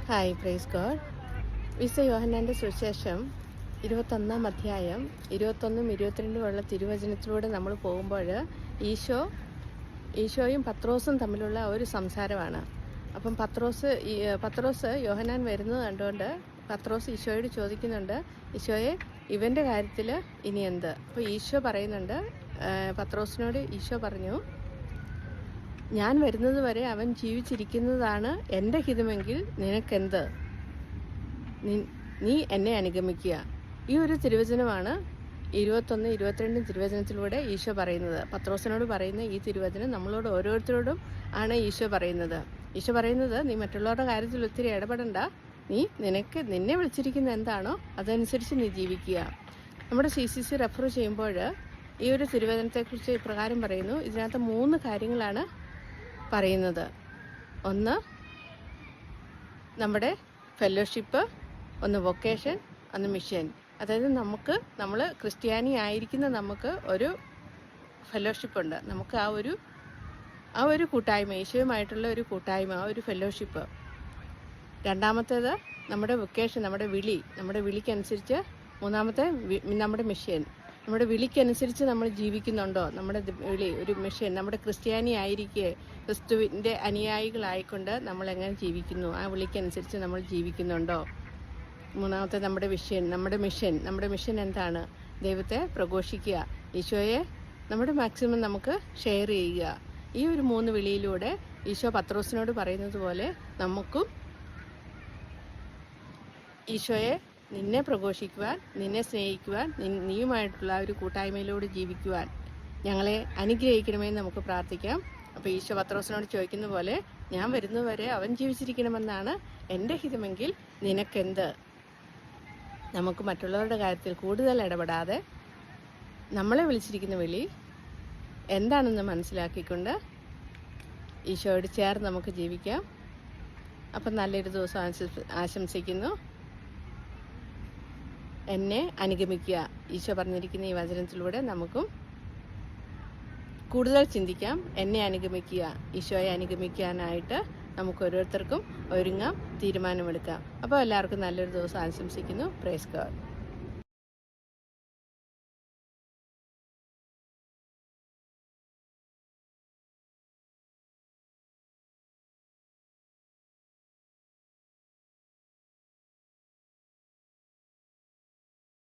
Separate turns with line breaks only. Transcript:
Hi, praise God. വിശുദ്ധ യോഹന്നാൻ്റെ സുവിശേഷം 21 അധ്യായം 21 22 തിരുവചനത്തിലൂടെ നമ്മൾ പോകുമ്പോൾ ഈശോയും പത്രോസും തമ്മിലുള്ള ഒരു സംസാരമാണ്. അപ്പം പത്രോസ് യോഹന്നാൻ വരുന്നത് കണ്ടുകൊണ്ട് പത്രോസ് ഈശോയോട് ചോദിക്കുന്നുണ്ട്, ഈശോയെ ഇവൻ്റെ കാര്യത്തിൽ ഇനി എന്ത്? അപ്പോൾ ഈശോ പറയുന്നുണ്ട്, പത്രോസിനോട് ഈശോ പറഞ്ഞു, ഞാൻ വരുന്നത് വരെ അവൻ ജീവിച്ചിരിക്കുന്നതാണ് എൻ്റെ ഹിതമെങ്കിൽ നിനക്കെന്ത്? നീ എന്നെ അനുഗമിക്കുക. ഈ ഒരു തിരുവചനമാണ് 21, 22 തിരുവചനത്തിലൂടെ ഈശോ പറയുന്നത്. പത്രോസിനോട് പറയുന്ന ഈ തിരുവചനം നമ്മളോട് ഓരോരുത്തരോടും ആണ് ഈശോ പറയുന്നത്. ഈശോ പറയുന്നത്, നീ മറ്റുള്ളവരുടെ കാര്യത്തിൽ ഒത്തിരി ഇടപെടണ്ട, നിന്നെ വിളിച്ചിരിക്കുന്ന എന്താണോ അതനുസരിച്ച് നീ ജീവിക്കുക. നമ്മുടെ CCC റെഫർ ചെയ്യുമ്പോൾ ഈ ഒരു തിരുവചനത്തെക്കുറിച്ച് ഇപ്രകാരം പറയുന്നു. ഇതിനകത്ത് 3 കാര്യങ്ങളാണ് പറയുന്നത്. ഒന്ന് നമ്മുടെ ഫെലോഷിപ്പ്, ഒന്ന് വൊക്കേഷൻ, ഒന്ന് മിഷൻ. അതായത് നമ്മൾ ക്രിസ്ത്യാനി ആയിരിക്കുന്ന നമുക്ക് ഒരു ഫെലോഷിപ്പുണ്ട്. നമുക്ക് ആ ഒരു കൂട്ടായ്മ, ഈശോയുമായിട്ടുള്ള ഒരു കൂട്ടായ്മ, ആ ഒരു ഫെലോഷിപ്പ്. രണ്ടാമത്തേത് നമ്മുടെ വൊക്കേഷൻ, നമ്മുടെ വിളിക്കനുസരിച്ച്. മൂന്നാമത്തെ നമ്മുടെ മിഷൻ, നമ്മുടെ വിളിക്കനുസരിച്ച് നമ്മൾ ജീവിക്കുന്നുണ്ടോ? നമ്മുടെ വിളി ഒരു മിഷൻ, നമ്മുടെ ക്രിസ്ത്യാനി ആയിരിക്കെ ക്രിസ്തുവിൻ്റെ അനുയായികളായിക്കൊണ്ട് നമ്മൾ എങ്ങനെ ജീവിക്കുന്നു, ആ വിളിക്കനുസരിച്ച് നമ്മൾ ജീവിക്കുന്നുണ്ടോ? മൂന്നാമത്തെ നമ്മുടെ മിഷൻ എന്താണ്? ദൈവത്തെ പ്രഘോഷിക്കുക, ഈശോയെ നമ്മുടെ മാക്സിമം നമുക്ക് ഷെയർ ചെയ്യുക. ഈ ഒരു 3 വിളിയിലൂടെ ഈശോ പത്രോസിനോട് പറയുന്നത് പോലെ നമുക്കും ഈശോയെ നിന്നെ പ്രഘോഷിക്കുവാൻ, നിന്നെ സ്നേഹിക്കുവാൻ, നീയുമായിട്ടുള്ള ഒരു കൂട്ടായ്മയിലൂടെ ജീവിക്കുവാൻ ഞങ്ങളെ അനുഗ്രഹിക്കണമെന്ന് നമുക്ക് പ്രാർത്ഥിക്കാം. അപ്പോൾ ഈശോ പത്രോസിനോട് ചോദിക്കുന്ന പോലെ, ഞാൻ വരുന്നവരെ അവൻ ജീവിച്ചിരിക്കണമെന്നാണ് എൻ്റെ ഹിതമെങ്കിൽ നിനക്കെന്ത്? നമുക്ക് മറ്റുള്ളവരുടെ കാര്യത്തിൽ കൂടുതൽ ഇടപെടാതെ നമ്മളെ വിളിച്ചിരിക്കുന്ന വിളി എന്താണെന്ന് മനസ്സിലാക്കിക്കൊണ്ട് ഈശോയോട് ചേർന്ന് നമുക്ക് ജീവിക്കാം. അപ്പം നല്ലൊരു ദിവസം ആശംസിക്കുന്നു. എന്നെ അനുഗമിക്കുക. ഈശോ പറഞ്ഞിരിക്കുന്ന ഈ വചനത്തിലൂടെ നമുക്കും കൂടുതൽ ചിന്തിക്കാം. എന്നെ അനുഗമിക്കുക, ഈശോയെ അനുഗമിക്കാനായിട്ട് നമുക്ക് ഓരോരുത്തർക്കും ഒരുങ്ങാം, തീരുമാനമെടുക്കാം. അപ്പോൾ എല്ലാവർക്കും നല്ലൊരു ദിവസം ആശംസിക്കുന്നു. Praise God.